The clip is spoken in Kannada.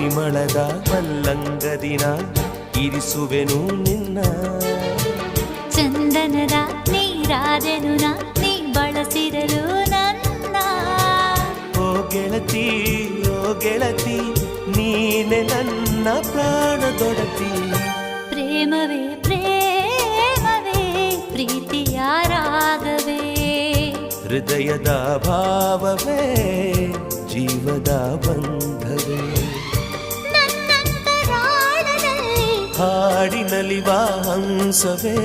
ಪರಿಮಳದ ಮಲ್ಲಂಗದಿನ ಇರಿಸುವೆನು ನಿನ್ನ ಚಂದನದ ನೀರಾದೆನು ನೀ ಬಳಸಿರಲು ನನ್ನ ಓ ಗೆಳತಿ ಓ ಗೆಳತಿ ನೀನೆ ನನ್ನ ಪ್ರಾಣದೊಡತಿ ಪ್ರೇಮವೇ ಪ್ರೇಮವೇ ಪ್ರೀತಿಯ ರಾಗವೇ ಹೃದಯದ ಭಾವವೇ ಜೀವದ ಬಂಧವೇ ನನ್ನಂತರಾಳದಲ್ಲಿ ಹಾಡಿನಲಿವ ಹಂಸವೇ